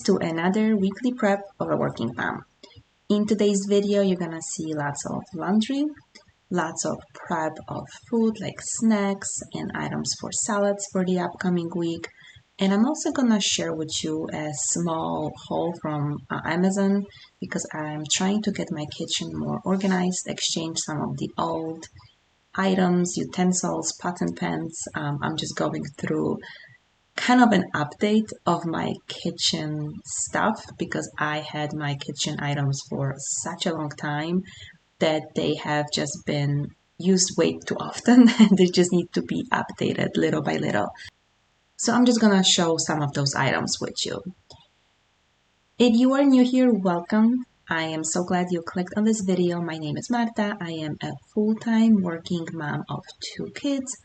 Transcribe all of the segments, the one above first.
to another weekly prep of a working mom. In today's video, you're gonna see lots of laundry, lots of prep of food like snacks and items for salads for the upcoming week. And I'm also gonna share with you a small haul from Amazon because I'm trying to get my kitchen more organized, exchange some of the old items, utensils, pots and pans. I'm just going through kind of an update of my kitchen stuff because I had my kitchen items for such a long time that they have just been used way too often and they just need to be updated little by little. So I'm just gonna show some of those items with you. If you are new here, welcome. I am so glad you clicked on this video. My name is Marta. I am a full-time working mom of 2 kids.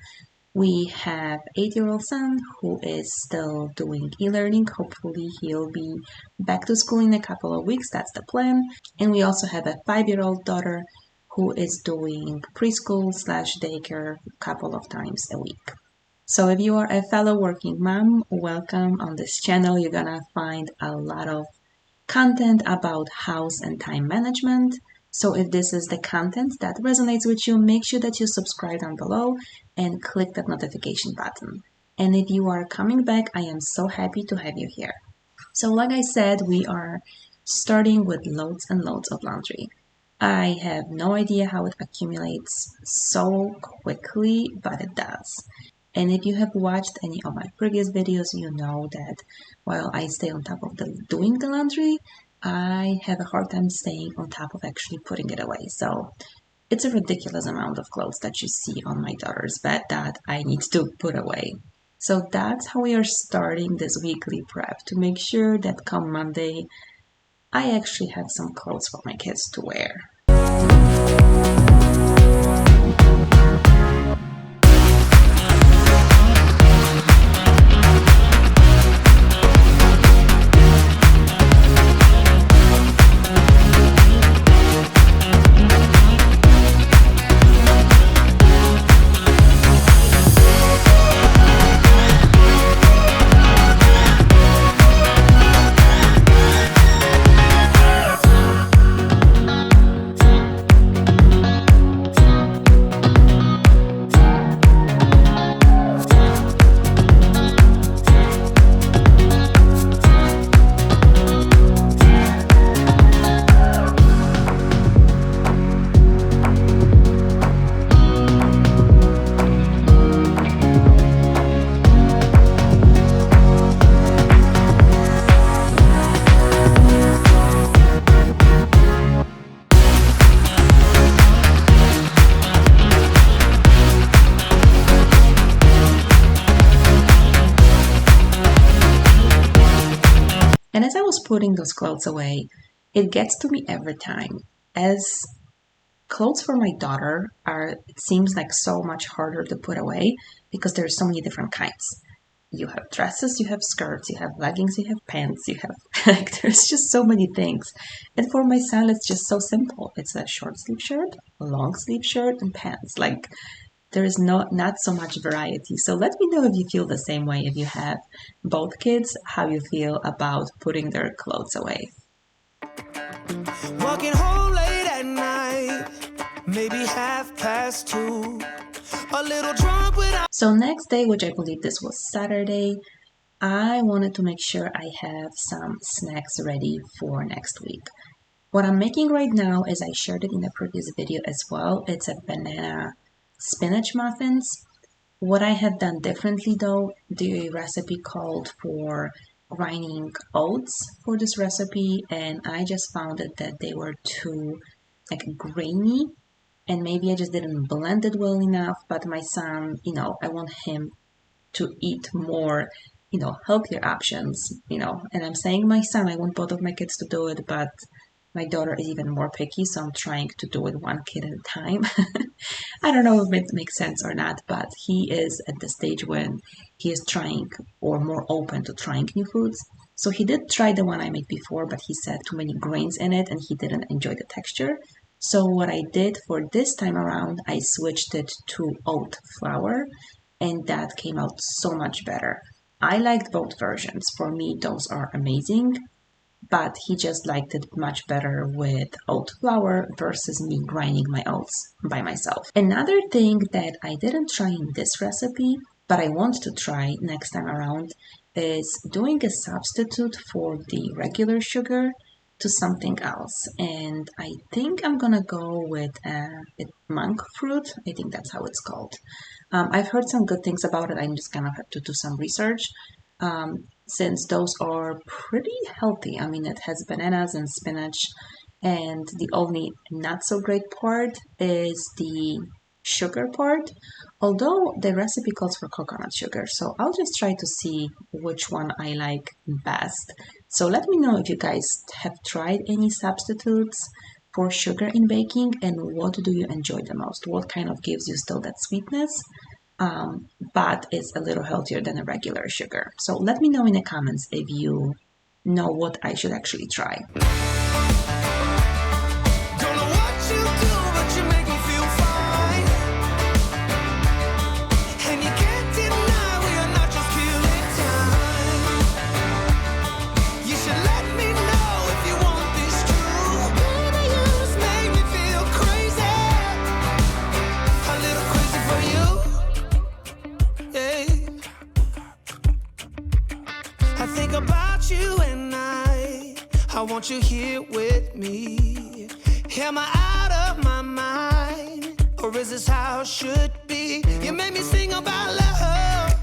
We have 8-year-old son who is still doing e-learning. Hopefully he'll be back to school in a couple of weeks. That's the plan. And we also have a 5-year-old daughter who is doing preschool/daycare a couple of times a week. So if you are a fellow working mom, welcome. On this channel, you're gonna find a lot of content about house and time management. So if this is the content that resonates with you, make sure that you subscribe down below and click that notification button. And if you are coming back, I am so happy to have you here. So like I said, we are starting with loads and loads of laundry. I have no idea how it accumulates so quickly, but it does. And if you have watched any of my previous videos, you know that while I stay on top of doing the laundry, I have a hard time staying on top of actually putting it away. So it's a ridiculous amount of clothes that you see on my daughter's bed that I need to put away. So that's how we are starting this weekly prep, to make sure that come Monday, I actually have some clothes for my kids to wear. And as I was putting those clothes away, it gets to me every time. As clothes for my daughter it seems like so much harder to put away because there's so many different kinds. You have dresses, you have skirts, you have leggings, you have pants, you have, like, there's just so many things. And for my son, it's just so simple. It's a short sleeve shirt, a long sleeve shirt, and pants. Like, there is not so much variety. So let me know if you feel the same way, if you have both kids, how you feel about putting their clothes away. Walking home late at night, maybe 2:30, a little drunk without... So next day, which I believe this was Saturday, I wanted to make sure I have some snacks ready for next week. What I'm making right now, is I shared it in a previous video as well, it's a banana spinach muffins. What I have done differently though, the recipe called for grinding oats for this recipe, and I just found that they were too grainy, and maybe I just didn't blend it well enough. But my son, I want him to eat more, healthier options, and I'm saying my son, I want both of my kids to do it, but my daughter is even more picky, so I'm trying to do it one kid at a time. I don't know if it makes sense or not, but he is at the stage when he is trying or more open to trying new foods. So he did try the one I made before, but he said too many grains in it and he didn't enjoy the texture. So what I did for this time around, I switched it to oat flour, and that came out so much better. I liked both versions. For me, those are amazing. but he just liked it much better with oat flour versus me grinding my oats by myself. Another thing that I didn't try in this recipe, but I want to try next time around, is doing a substitute for the regular sugar to something else. And I think I'm gonna go with monk fruit. I think that's how it's called. I've heard some good things about it. I'm just gonna have to do some research since those are pretty healthy. I mean, it has bananas and spinach, and the only not so great part is the sugar part, although the recipe calls for coconut sugar, so I'll just try to see which one I like best. So let me know if you guys have tried any substitutes for sugar in baking, and what do you enjoy the most? What kind of gives you still that sweetness, but it's a little healthier than a regular sugar? So let me know in the comments if you know what I should actually try. I want you here with me. Am I out of my mind? Or is this how it should be? You made me sing about love.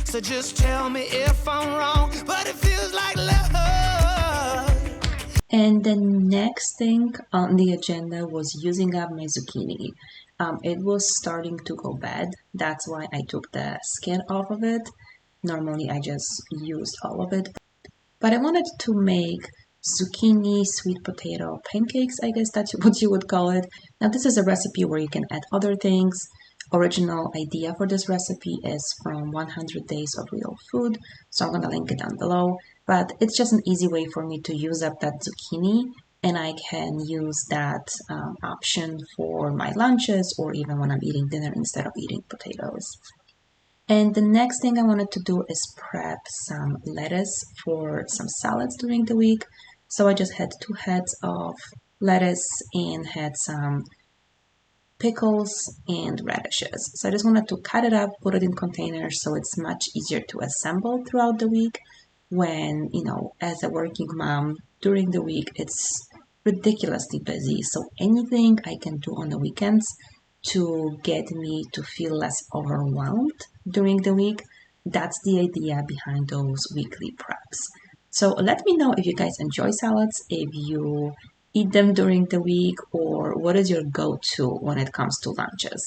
So just tell me if I'm wrong, but it feels like love. And the next thing on the agenda was using up my zucchini. It was starting to go bad. That's why I took the skin off of it. Normally I just used all of it. But I wanted to make zucchini sweet potato pancakes, I guess that's what you would call it. Now this is a recipe where you can add other things. Original idea for this recipe is from 100 Days of Real Food, so I'm gonna link it down below. But it's just an easy way for me to use up that zucchini, and I can use that option for my lunches or even when I'm eating dinner instead of eating potatoes. And the next thing I wanted to do is prep some lettuce for some salads during the week. So I just had 2 heads of lettuce and had some pickles and radishes. So I just wanted to cut it up, put it in containers so it's much easier to assemble throughout the week when, as a working mom, during the week it's ridiculously busy. So anything I can do on the weekends to get me to feel less overwhelmed during the week, that's the idea behind those weekly preps. So let me know if you guys enjoy salads, if you eat them during the week, or what is your go-to when it comes to lunches.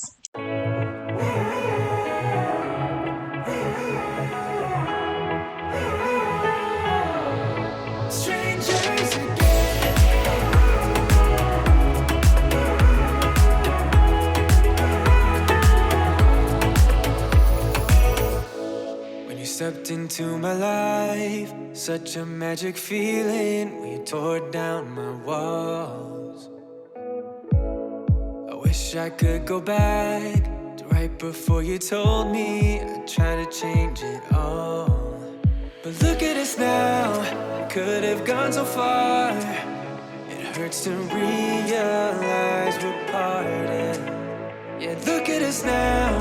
Stepped into my life, such a magic feeling when you tore down my walls. I wish I could go back to right before you told me I'd try to change it all. But look at us now, we could have gone so far. It hurts to realize we're parted. Yeah, look at us now,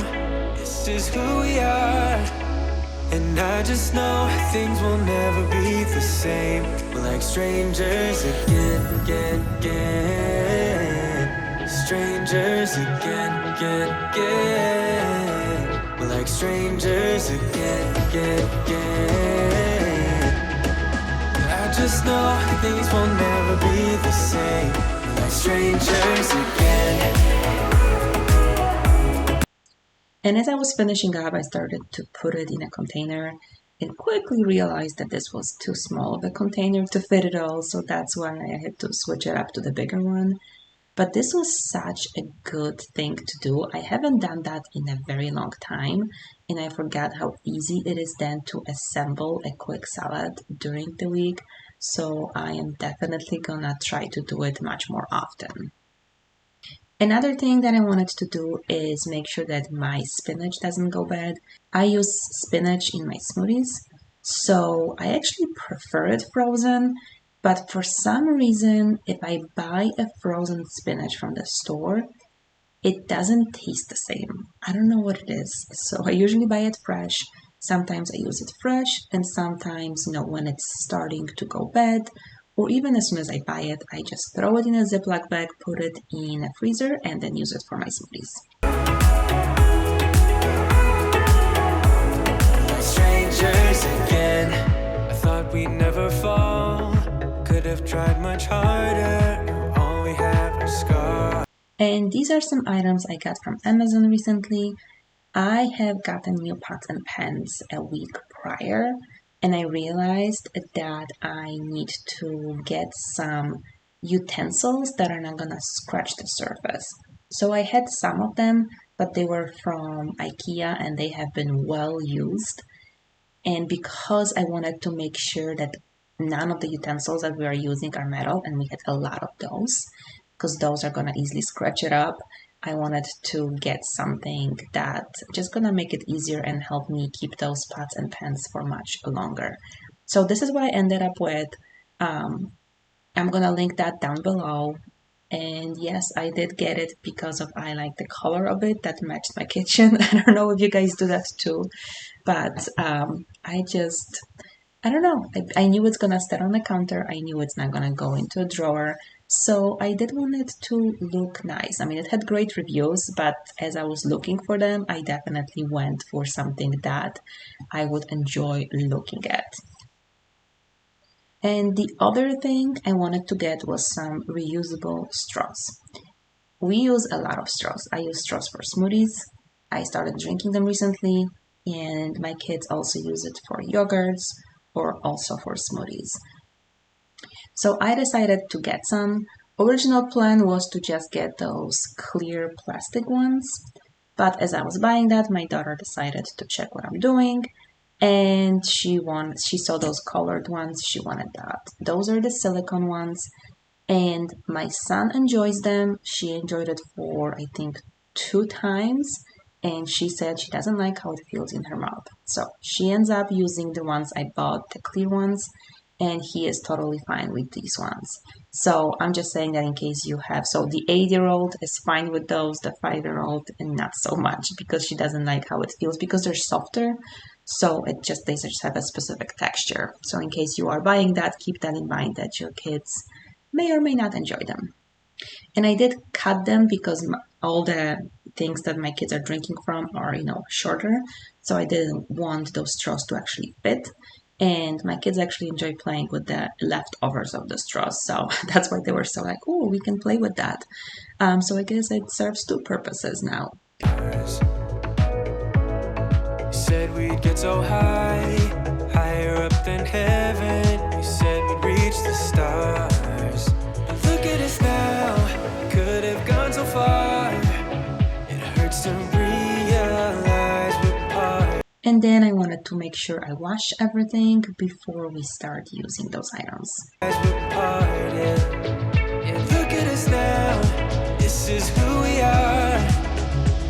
this is who we are. And I just know things will never be the same. We're like strangers again. Strangers again. We're like strangers again. I just know things will never be the same. We're like strangers again. And as I was finishing up, I started to put it in a container and quickly realized that this was too small of a container to fit it all, so that's why I had to switch it up to the bigger one. But this was such a good thing to do. I haven't done that in a very long time, and I forgot how easy it is then to assemble a quick salad during the week, so I am definitely gonna try to do it much more often. Another thing that I wanted to do is make sure that my spinach doesn't go bad. I use spinach in my smoothies, So I actually prefer it frozen, but for some reason, if I buy a frozen spinach from the store, it doesn't taste the same. I don't know what it is. So I usually buy it fresh. Sometimes I use it fresh, and sometimes, when it's starting to go bad, or even as soon as I buy it, I just throw it in a Ziploc bag, put it in a freezer, and then use it for my smoothies. Strangers again. I thought we'd never fall. Could have tried much harder. Now all we have are scars. And these are some items I got from Amazon recently. I have gotten new pots and pans a week prior, and I realized that I need to get some utensils that are not gonna scratch the surface. So I had some of them, but they were from IKEA and they have been well used. And because I wanted to make sure that none of the utensils that we are using are metal, and we had a lot of those, because those are gonna easily scratch it up, I wanted to get something that just gonna make it easier and help me keep those pots and pans for much longer. So this is what I ended up with. I'm gonna link that down below. And yes, I did get it because of I like the color of it that matched my kitchen. I don't know if you guys do that too, but I don't know. I knew it's gonna sit on the counter. I knew it's not gonna go into a drawer. So I did want it to look nice. I mean, it had great reviews, but as I was looking for them, I definitely went for something that I would enjoy looking at. And the other thing I wanted to get was some reusable straws. We use a lot of straws. I use straws for smoothies. I started drinking them recently, and my kids also use it for yogurts or also for smoothies. So I decided to get some. Original plan was to just get those clear plastic ones, but as I was buying that, my daughter decided to check what I'm doing, and she saw those colored ones. She wanted that. Those are the silicone ones, and my son enjoys them. She enjoyed it for I think 2 times, and she said she doesn't like how it feels in her mouth. So she ends up using the ones I bought, the clear ones, and he is totally fine with these ones. So I'm just saying that in case you have, so the 8-year-old is fine with those, the 5-year-old and not so much because she doesn't like how it feels because they're softer. So they just have a specific texture. So in case you are buying that, keep that in mind that your kids may or may not enjoy them. And I did cut them because all the things that my kids are drinking from are, shorter. So I didn't want those straws to actually fit. And my kids actually enjoy playing with the leftovers of the straws. So that's why they were so like, oh, we can play with that. So I guess it serves 2 purposes now. You said we'd get so high, higher up than heaven. You said we'd reach the stars. But look at us now, we could have gone so far. It hurts to realize we're part. And then I wanted to make sure I wash everything before we start using those items. And look at us now, this is who we are.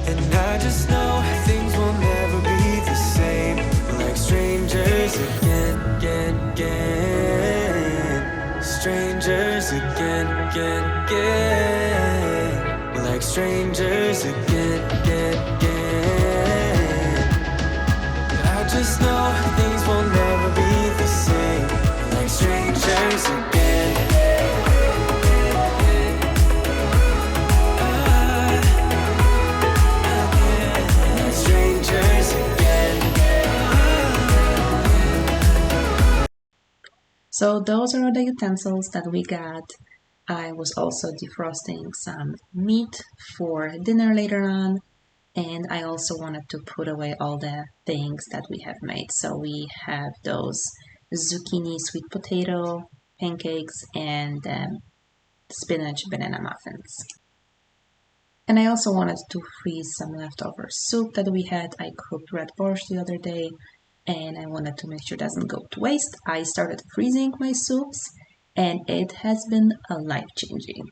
And I just know things will never be the same. We're like strangers again, again, again. Strangers again, again, again. We're like strangers again, again, again. I just know things will never be the same. We're like strangers again. So those are the utensils that we got. I was also defrosting some meat for dinner later on, and I also wanted to put away all the things that we have made. So we have those zucchini sweet potato pancakes and spinach banana muffins. And I also wanted to freeze some leftover soup that we had. I cooked red borscht the other day, and I wanted to make sure it doesn't go to waste. I started freezing my soups, and it has been life-changing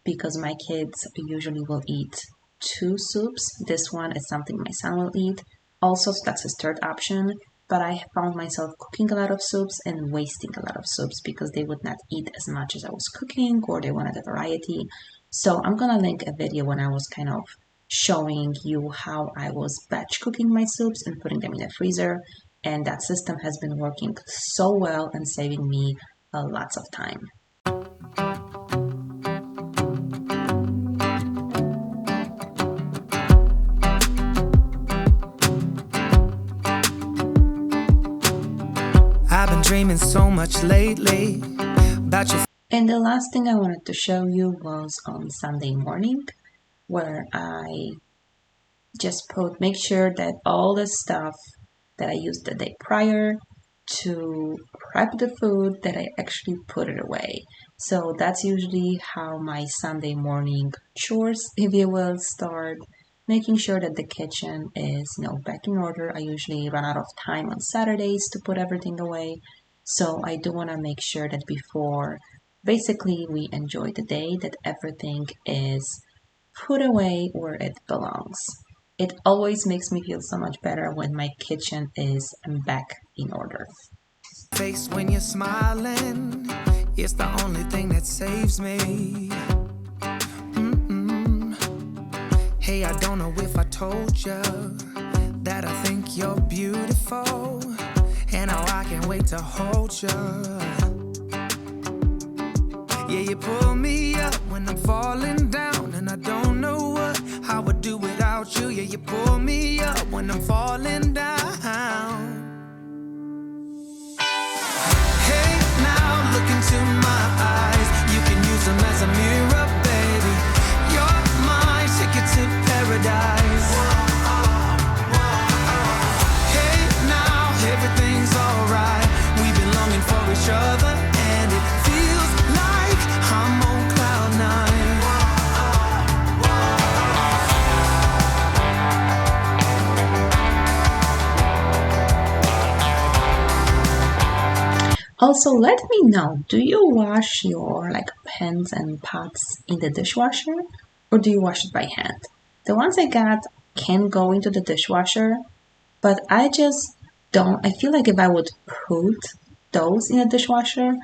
because my kids usually will eat 2 soups. This one is something my son will eat. Also, that's his third option. but I found myself cooking a lot of soups and wasting a lot of soups because they would not eat as much as I was cooking, or they wanted a variety. So I'm gonna link a video when I was kind of showing you how I was batch cooking my soups and putting them in the freezer, and that system has been working so well and saving me lots of time. I've been dreaming so much lately about your. And the last thing I wanted to show you was on Sunday morning, where I just make sure that all the stuff that I used the day prior to prep the food, that I actually put it away. So that's usually how my Sunday morning chores, if you will, start. Making sure that the kitchen is, back in order. I usually run out of time on Saturdays to put everything away. So I do want to make sure that before basically we enjoy the day, that everything is put away where it belongs. It always makes me feel so much better when my kitchen is back in order. Face when you're smiling, it's the only thing that saves me. Hey, I don't know if I told you that I think you're beautiful, and how I can't wait to hold you. Yeah, you pull me up when I'm falling down, and I don't know how I would do without you. Yeah, you pull me up when I'm falling down. Hey, now look into my eyes. You can use them as a mirror, baby. You're my ticket to paradise. Hey, now everything's alright. We've been longing for each other, and it feels like I'm on cloud nine. Also, let me know, do you wash your pans and pots in the dishwasher, or do you wash it by hand? The ones I got can go into the dishwasher, but I just don't. I feel like if I would put those in a dishwasher,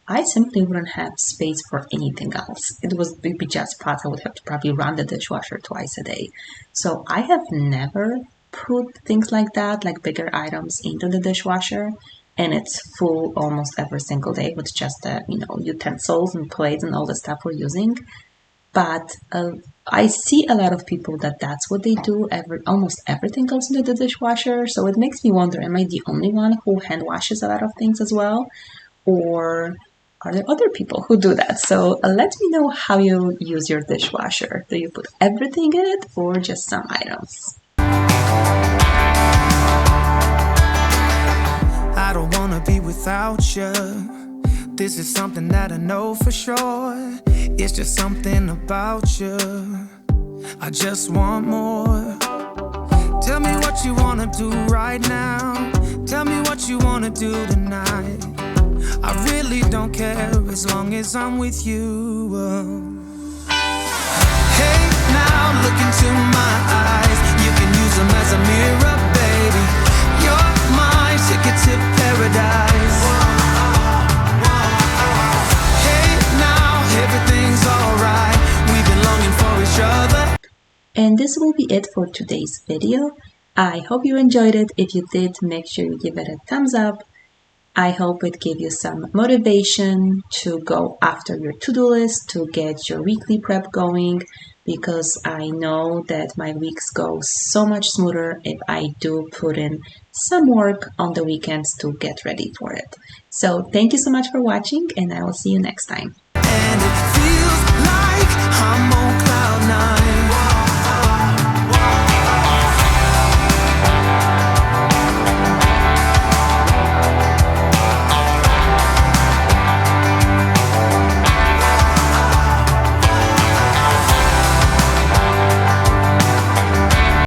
I simply wouldn't have space for anything else. It would be just pots. I would have to probably run the dishwasher twice a day. So I have never put things like that, like bigger items, into the dishwasher, and it's full almost every single day with just the utensils and plates and all the stuff we're using. But I see a lot of people that's what they do. Almost everything goes into the dishwasher, so it makes me wonder: am I the only one who hand washes a lot of things as well, or are there other people who do that? So let me know how you use your dishwasher. Do you put everything in it, or just some items? I don't wanna be without you. This is something that I know for sure. It's just something about you. I just want more. Tell me what you wanna do right now. Tell me what you wanna do tonight. I really don't care as long as I'm with you. Hey, now look into my eyes. You can use them as a mirror, baby. You're my ticket to paradise. Hey, now everything's alright. We've been longing for each other. And this will be it for today's video. I hope you enjoyed it. If you did, make sure you give it a thumbs up. I hope it gave you some motivation to go after your to-do list, to get your weekly prep going, because I know that my weeks go so much smoother if I do put in some work on the weekends to get ready for it. So thank you so much for watching, and I will see you next time. And it feels like I'm